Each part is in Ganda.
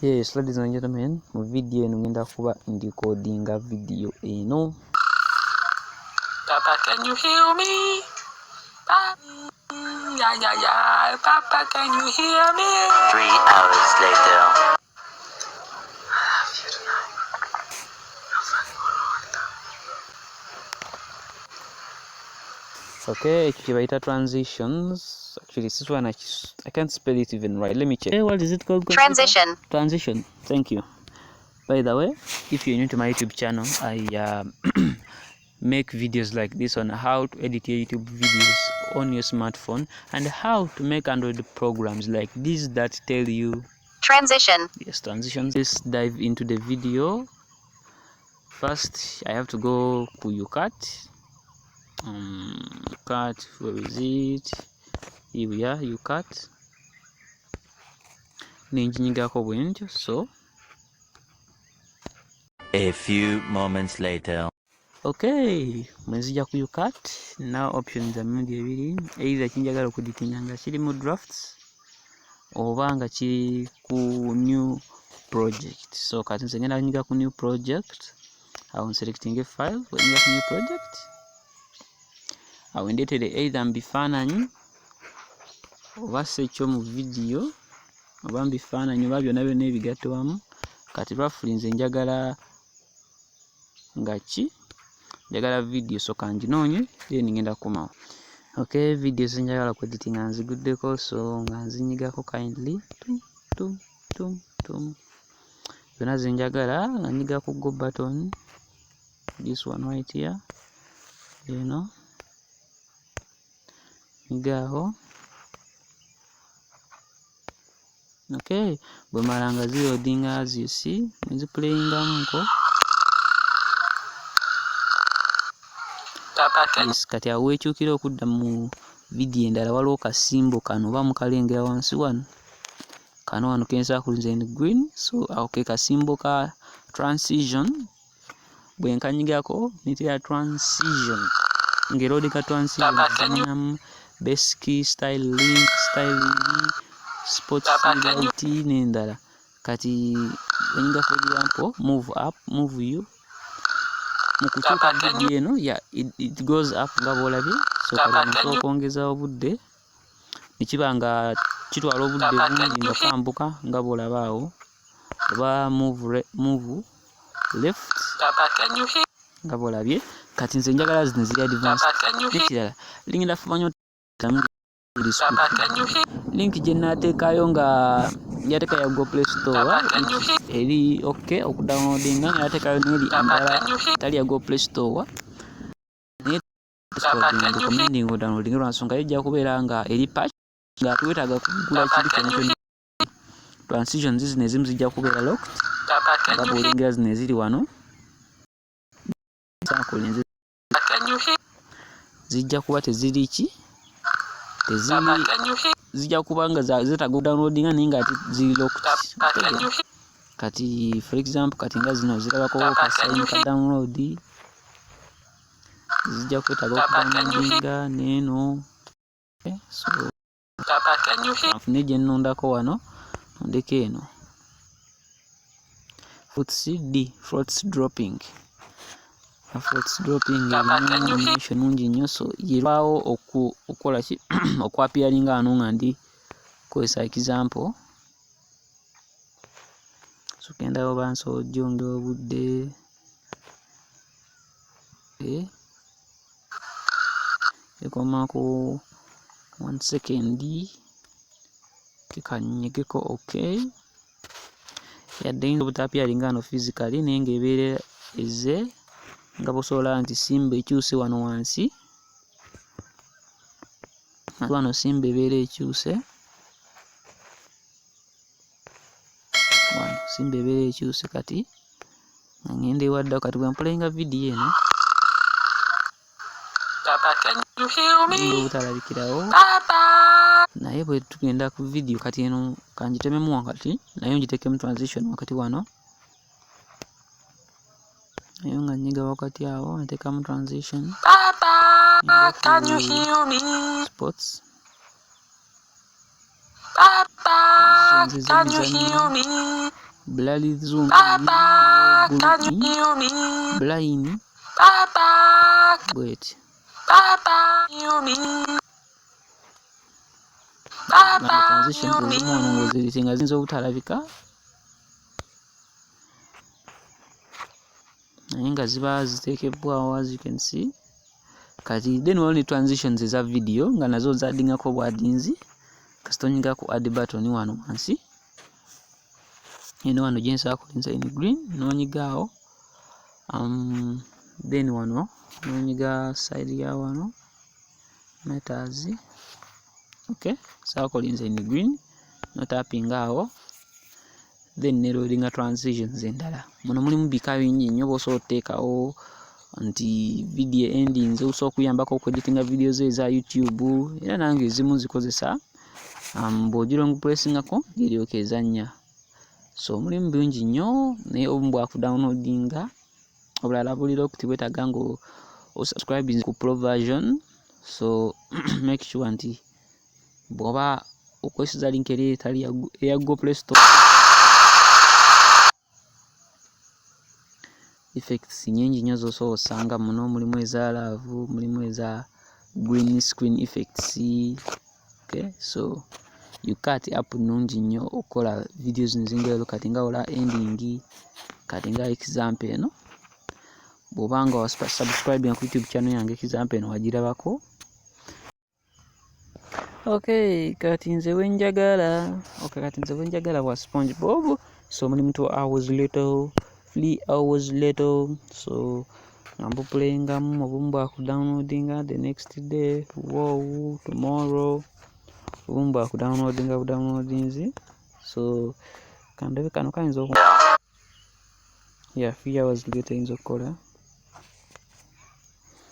Yes, ladies and gentlemen, mu video eno ngenda kuba ndicodinga video eno. Papa, can you hear me? Yeah. Papa, can you hear me? 3 hours later. Okay, Chibaita transitions. Actually, this one I can't spell it even right. Let me check. Hey, what is it called? Transition. Transition. Thank you. By the way, if you're new to my YouTube channel, I make videos like this on how to edit your YouTube videos on your smartphone and how to make Android programs like this that tell you transition. Yes, transitions. Let's dive into the video. First, I have to go to UCAT. UCAT, where is it? Here we are, UCAT. So a few moments later. Okay, mwenzija ku UCAT. Now options are maybe ebiri. Either kinjagala okuditinga nga kiri mu drafts oba nga kiri ku new project. So kati nze ngenda kunyiga ku new project. I will selecting a file when you have new project. I will edit either mbifaananyi oba sekyo mu video oba mbifaananyi oba byonna byonna ebigatte wamu. Kati roughly nze njagala nga ki njagala video so kanjinoonye then ngenda kumawo. Okay, video zenjagala ku editing nziguddeko so nga nzinyigako kindly byonna zenjagala nga nyiga ku go button, this one right here, you know, nyigaho. Okay, bwe mala nga ziloading as you see nziplayingamuko. Yes, kati awo wekyukira okudda mu video endala waliwo kasimbo kano oba mukalengera wansi wano kano wano kensa kulinze in green, so awo ke kasimbo ka transition bwe nkanyigako nitera transition ngerodi ka transition basic style link style sports light n'endala. Kati wenyiga for example move up move you mukukyuka video eno it goes up nga bwolabye. So kati nasobola okwongeza obudde nekiba nga kitwala obudde bungi nga kwambuka nga bwolaba awo oba move left nga bwolabye. Kati nze njagala zino ziri advanced nekirala lingenda fumanyo link gye naateekayo nga yateeka ya Google Play Store eri okay okudownloadinga nga yateekayo n'eri endala tali ya Google Play Store naye recommending odownloading olwansonga ejja kubeera nga eri patch nga tuwetaaga kugula kiri kyona transitions zino ezimu zijja kubeera locked nga bwolengera zino eziri wano zijja kuba teziri ki zijja kuba nga zetaaga downloadinga naye nga ziri locked. Kati for example kati nga zino zirabako kasign ka download zijja kwetaaga okudownloadinga neeno. So nfune gye nnondako wano ndeko eno fruits dropping animation nungi nnyo so yirwawo okukola ki okwapiaringa wano nga ndi kozesa example. So genda oba nsobola ojjongera obudde ekoma ku 1 second kikanyigeko okay yadde yinza obutapiaringa wano physically naye ngaebeera eze nga bosobola nti simba ekyuse wano wansi wano simba ebeera ekyuse wano simba ebeera ekyuse. Kati ngenda ewaddeho kati bwe mpulayinga video eno obutalabikirawo naye bwe tugenda ku video kati eno kangitememu wakati naye ngiteekemu transition wakati wano naye nga nyiga wakati awo nteekamu transition sports can you hear me? blurry zoom, Papa, can you hear me? blind, Papa, wait, Papa, you me. Papa, transition you ezimu wano me. ng'oziyita nga ziyinza obutalabika naye nga ziba ziteekebwawo as you can see. Kati then waliwo ne transitions eza video nga nazo zaddingako bwadinzi kasita onyiga ku add button wano wansi eno wano gyensobola kulinza in green n'onyigaawo then wano n'onyiga side ya wano meters, okay, sobola kulinza in green notappinga awo then ne loadinga transitions endala. Muno mulimu bika bingi nnyo bw'osobola okuteekawo nti video endings osobola okuyambako okueditinga videos eza YouTube era nange ezimu zikozesa bw'ogirong pressingako eryoka ezannya. So mulimu bingi nnyo naye obumu bwakudownloadinga obulala bulira okuti bwetaaga nga osubscribing ku pro version, so make sure nti bw'oba okozesa link eri etali eya Google Play Store effects nyingi nnyo z'osobola osanga muno. Mulimu eza love, mulimu eza green screen effects, okay, so you cut up nnungi nnyo okukola videos nzinga kati nga ola ending kati nga example eno bw'obanga wa subscribing ku YouTube channel yange example eno wagirabako. Okay, kati nze wenjagala wa SpongeBob, so mulimu 2 hours later, 3 hours later, so nga playingamu obumu bwakudownloadinga the next day, wow, tomorrow obumu bwakudownloadinga budownloadings, so kandabe kano kayinza oku 3 hours later yinza okukola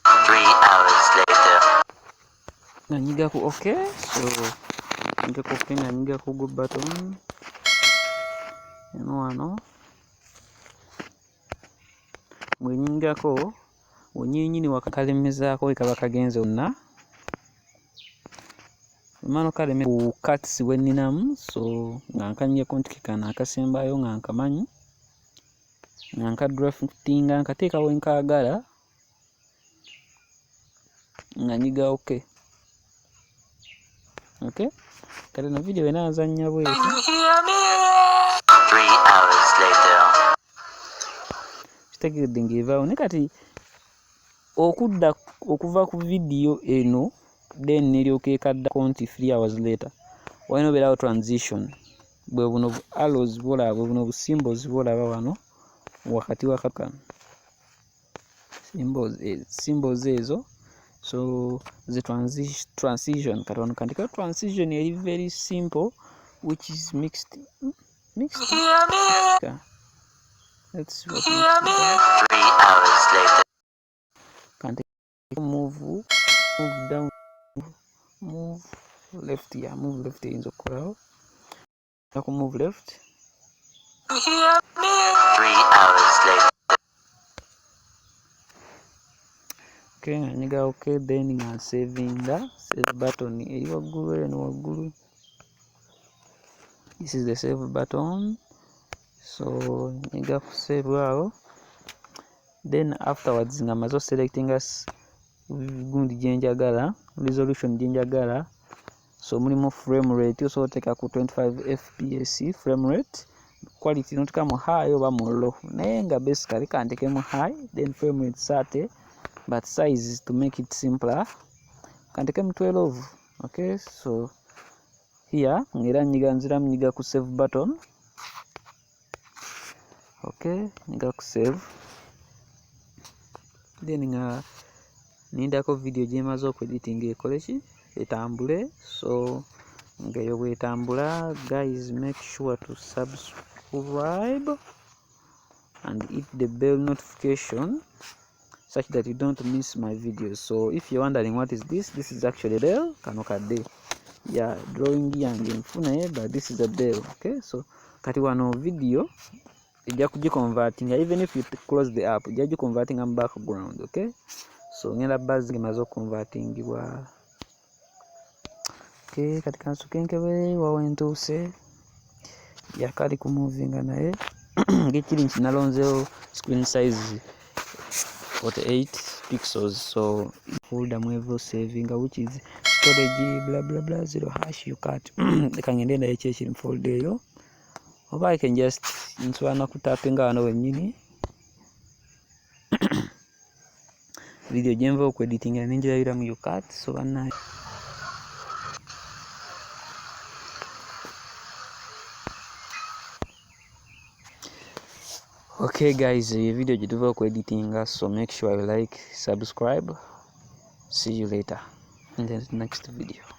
3 hours later. nga nyiga ku okay, so nyiga ku okay nga nyiga ku go button eno wano mwenyingako onyenyini wakakalemezaako wekaba kagenze wonna mano kaleme ku cuts weninamu, so nga nkanyeko nti kano akasembayo nga nkamanyi nga nkadraftinga nkateeka wenkaagala nga nyiga okay. Okay, kati no video enazannya bwetyo. Can you hear me? 3 hours later. Kitegedde ng'evaawo ne kati okudda okuva ku video eno then neryoka ekaddako nti 3 hours later walina obeerawo transition bwe buno bu arrows bwolaba bwe buno bu symbols bwolaba wano wakati wakakano symbols ezo, so the transition kati wano kandika transition eri very simple which is mixed. Hear me? Yeah. Let's see what Hear me? 3 hours later. can't move down, move left, yeah, move left in the corral. I can move left. Hear me? 3 hours later. Okay, and you go okay, then I'm saving the save button. You go and go. This is the save button. So you go save well. Then afterwards, I'm also selecting us gundi gyenjagala, resolution gyenjagala. So mulimu frame rate, so take a 25 fps frame rate. Quality not come high over more low. Nenga basically can't take them high, then frame rate 30, but size to make it simpler can take them 12. Okay, so here ngira nyiga ku save button. Okay, nyiga ku save. Then nga nindako video gyemaze okuediting ekolechi etambule, so ngayo bwetambula guys, make sure to subscribe and hit the bell notification such that you don't miss my videos. So if you're wondering what is this is actually bell kanokadde, yeah, drawing yange nfune, but this is a bell. Okay, so kati wano video ejja kugiconverting, even if you close the app ejja kugiconverting am background. Okay, so ngenda buzz gemaze okuconvertingibwa. Okay, kati kansuke nkebe wawe ntuuse yakali ku movinga naye ngekiri nti nalonzeewo screen size 48 pixels, so folder mwevo saving which is storage blah blah blah 0# you cut. Leka ngende naye ekiri mu folder eyo, oba I can just nsobola kutapinga wano wennyini video gyenva okweditinga ninjirabira mu ucut. So bannange okay guys, video gituva okweditinga, so make sure you like, subscribe. See you later in the next video.